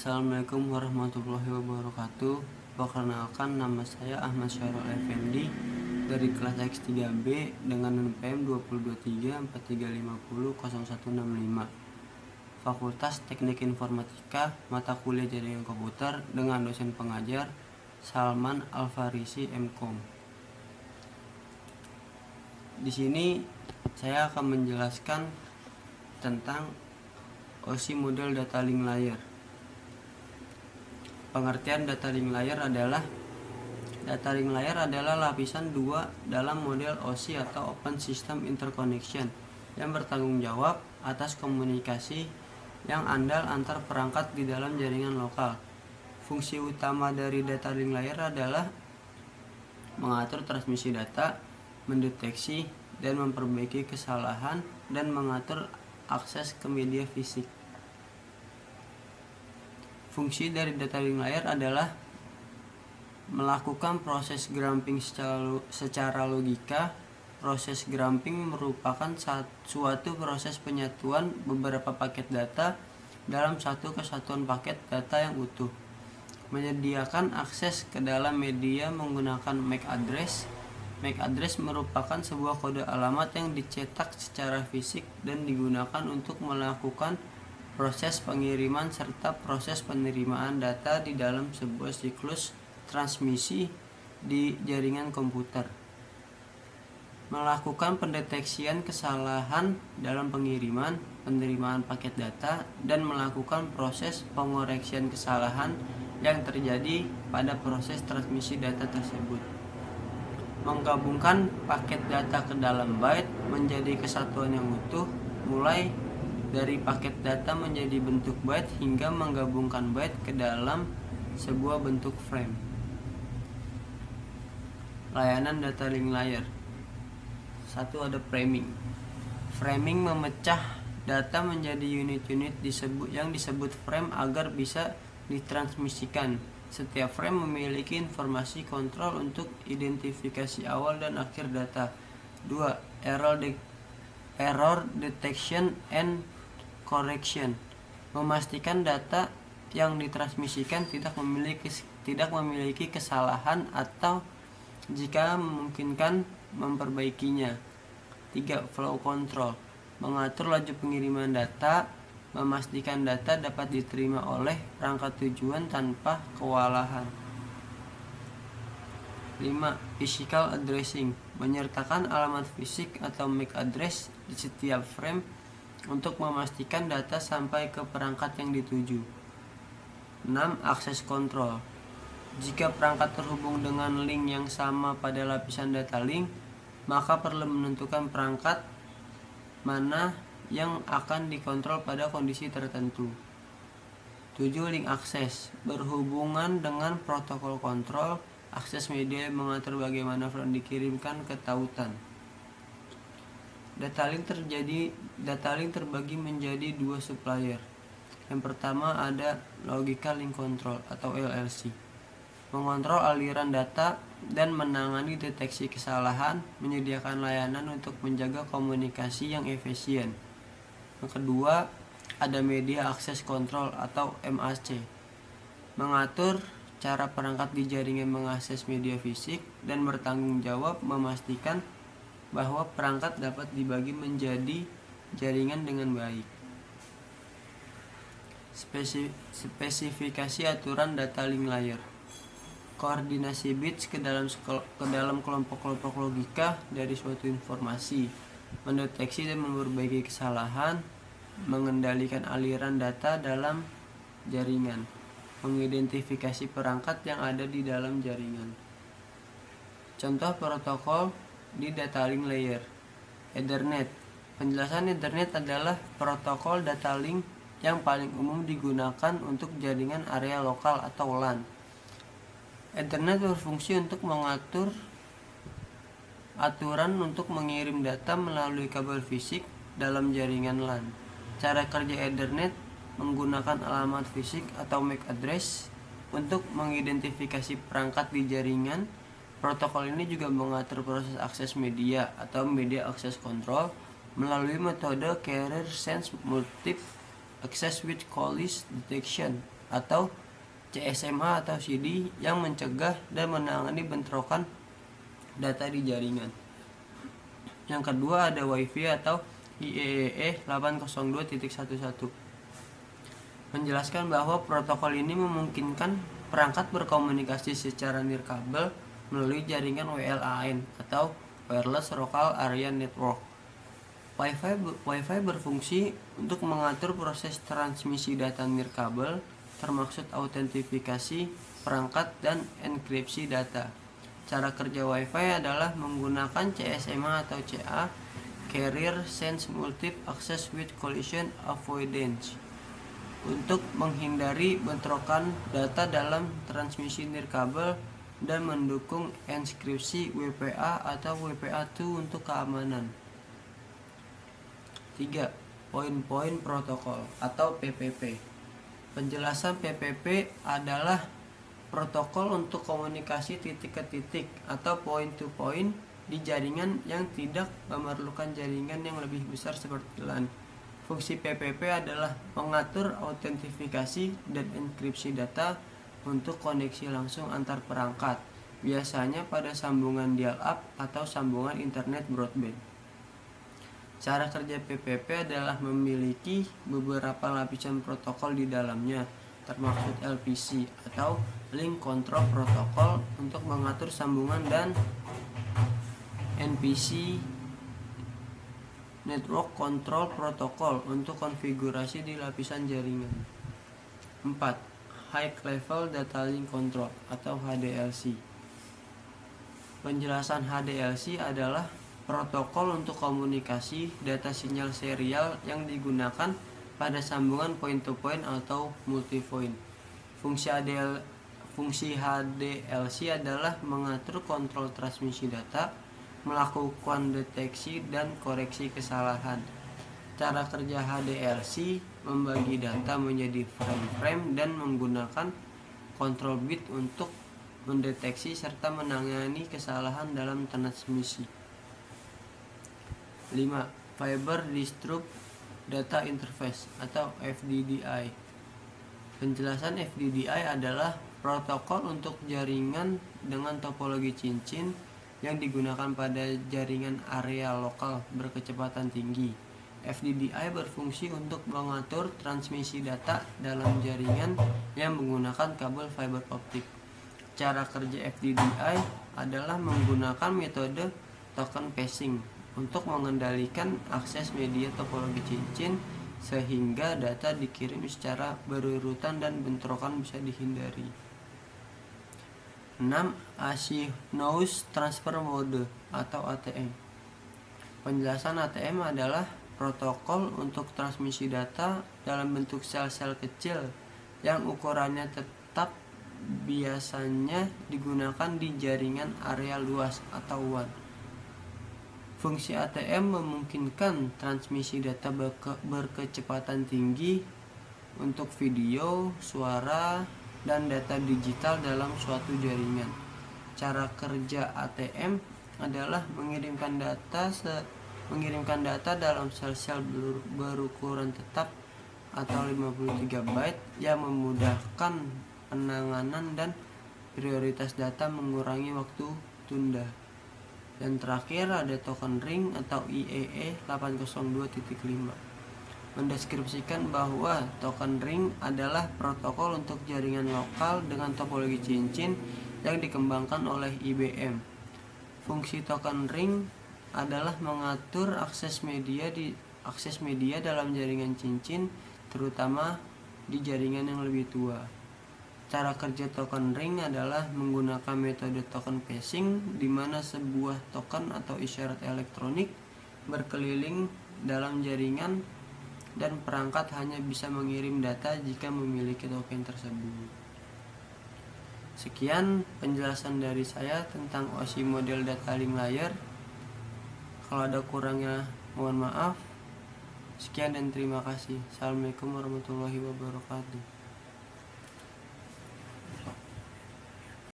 Assalamualaikum warahmatullahi wabarakatuh. Perkenalkan, nama saya Ahmad Syahrul Effendi dari kelas X3B dengan NPM 202343500165, Fakultas Teknik Informatika, mata kuliah Jaringan Komputer dengan dosen pengajar Salman Alfarisi MKom. Di sini saya akan menjelaskan tentang OSI model data link layer. Pengertian data link layer adalah lapisan 2 dalam model OSI atau Open System Interconnection yang bertanggung jawab atas komunikasi yang andal antar perangkat di dalam jaringan lokal. Fungsi utama dari data link layer adalah mengatur transmisi data, mendeteksi dan memperbaiki kesalahan, dan mengatur akses ke media fisik. Fungsi dari data link layer adalah melakukan proses gramping secara logika. Proses gramping merupakan suatu proses penyatuan beberapa paket data dalam satu kesatuan paket data yang utuh. Menyediakan akses ke dalam media menggunakan MAC address. MAC address merupakan sebuah kode alamat yang dicetak secara fisik dan digunakan untuk melakukan proses pengiriman serta proses penerimaan data di dalam sebuah siklus transmisi di jaringan komputer. Melakukan pendeteksian kesalahan dalam pengiriman, penerimaan paket data, dan melakukan proses pengoreksian kesalahan yang terjadi pada proses transmisi data tersebut. Menggabungkan paket data ke dalam byte menjadi kesatuan yang utuh, mulai dari paket data menjadi bentuk byte hingga menggabungkan byte ke dalam sebuah bentuk frame. Layanan data link layer. 1. Ada framing. Framing memecah data menjadi unit-unit yang disebut frame agar bisa ditransmisikan. Setiap frame memiliki informasi kontrol untuk identifikasi awal dan akhir data. 2. Error detection and correction. Memastikan data yang ditransmisikan tidak memiliki kesalahan atau jika memungkinkan memperbaikinya. 3. Flow control. Mengatur laju pengiriman data, memastikan data dapat diterima oleh perangkat tujuan tanpa kewalahan. 5. Physical addressing. Menyertakan alamat fisik atau MAC address di setiap frame untuk memastikan data sampai ke perangkat yang dituju. 6. Access control. Jika perangkat terhubung dengan link yang sama pada lapisan data link, maka perlu menentukan perangkat mana yang akan dikontrol pada kondisi tertentu. 7. Link access. Berhubungan dengan protokol kontrol akses media yang mengatur bagaimana frame dikirimkan ke tautan. Data link terbagi menjadi 2 sublayer. Yang pertama ada Logical Link Control atau LLC. Mengontrol aliran data dan menangani deteksi kesalahan, menyediakan layanan untuk menjaga komunikasi yang efisien. Yang kedua ada Media Access Control atau MAC. Mengatur cara perangkat di jaringan mengakses media fisik dan bertanggung jawab memastikan bahwa perangkat dapat dibagi menjadi jaringan dengan baik. Spesifikasi aturan data link layer. Koordinasi bits ke dalam kelompok-kelompok logika dari suatu informasi, mendeteksi dan memperbaiki kesalahan, mengendalikan aliran data dalam jaringan, mengidentifikasi perangkat yang ada di dalam jaringan. Contoh protokol di data link layer. Ethernet. Penjelasan Ethernet adalah protokol data link yang paling umum digunakan untuk jaringan area lokal atau LAN. Ethernet berfungsi untuk mengatur aturan untuk mengirim data melalui kabel fisik dalam jaringan LAN. Cara kerja Ethernet menggunakan alamat fisik atau MAC address untuk mengidentifikasi perangkat di jaringan. Protokol ini juga mengatur proses akses media atau media access control melalui metode Carrier Sense Multiple Access with Call List Detection atau CSMA atau CD yang mencegah dan menangani bentrokan data di jaringan. Yang kedua ada Wi-Fi atau IEEE 802.11. Menjelaskan bahwa protokol ini memungkinkan perangkat berkomunikasi secara nirkabel melalui jaringan WLAN atau Wireless Local Area Network. Wi-Fi berfungsi untuk mengatur proses transmisi data nirkabel, termasuk autentifikasi perangkat dan enkripsi data. Cara kerja Wi-Fi adalah menggunakan CSMA atau CA, Carrier Sense Multiple Access with Collision Avoidance, untuk menghindari bentrokan data dalam transmisi nirkabel dan mendukung enkripsi WPA atau WPA2 untuk keamanan. 3. Poin-poin protokol atau PPP. Penjelasan PPP adalah protokol untuk komunikasi titik ke titik atau point to point di jaringan yang tidak memerlukan jaringan yang lebih besar seperti LAN. Fungsi PPP adalah mengatur autentifikasi dan enkripsi data untuk koneksi langsung antar perangkat, biasanya pada sambungan dial-up atau sambungan internet broadband. Cara kerja PPP adalah memiliki beberapa lapisan protokol di dalamnya, termasuk LPC atau Link Control Protocol untuk mengatur sambungan dan NPC Network Control Protocol untuk konfigurasi di lapisan jaringan. 4. High Level Data Link Control atau HDLC. Penjelasan HDLC adalah protokol untuk komunikasi data sinyal serial yang digunakan pada sambungan point-to-point atau multi-point. Fungsi HDLC adalah mengatur kontrol transmisi data, melakukan deteksi dan koreksi kesalahan. Cara kerja HDLC membagi data menjadi frame-frame dan menggunakan kontrol bit untuk mendeteksi serta menangani kesalahan dalam transmisi. 5. Fiber Distributed Data Interface atau FDDI. Penjelasan FDDI adalah protokol untuk jaringan dengan topologi cincin yang digunakan pada jaringan area lokal berkecepatan tinggi. FDDI berfungsi untuk mengatur transmisi data dalam jaringan yang menggunakan kabel fiber optik. Cara kerja FDDI adalah menggunakan metode token passing untuk mengendalikan akses media topologi cincin sehingga data dikirim secara berurutan dan bentrokan bisa dihindari. 6. Asynchronous Transfer Mode atau ATM. Penjelasan ATM adalah protokol untuk transmisi data dalam bentuk sel-sel kecil yang ukurannya tetap, biasanya digunakan di jaringan area luas atau WAN. Fungsi ATM memungkinkan transmisi data berkecepatan tinggi untuk video, suara, dan data digital dalam suatu jaringan. Cara kerja ATM adalah mengirimkan data dalam sel-sel berukuran tetap atau 50 GB yang memudahkan penanganan dan prioritas data, mengurangi waktu tunda. Dan terakhir ada token ring atau IEEE 802.5. Mendeskripsikan bahwa token ring adalah protokol untuk jaringan lokal dengan topologi cincin yang dikembangkan oleh IBM. Fungsi token ring adalah mengatur akses media dalam jaringan cincin, terutama di jaringan yang lebih tua. Cara kerja token ring adalah menggunakan metode token passing, di mana sebuah token atau isyarat elektronik berkeliling dalam jaringan dan perangkat hanya bisa mengirim data jika memiliki token tersebut. Sekian penjelasan dari saya tentang OSI model data link layer. Kalau ada kurangnya mohon maaf. Sekian dan terima kasih. Assalamualaikum warahmatullahi wabarakatuh.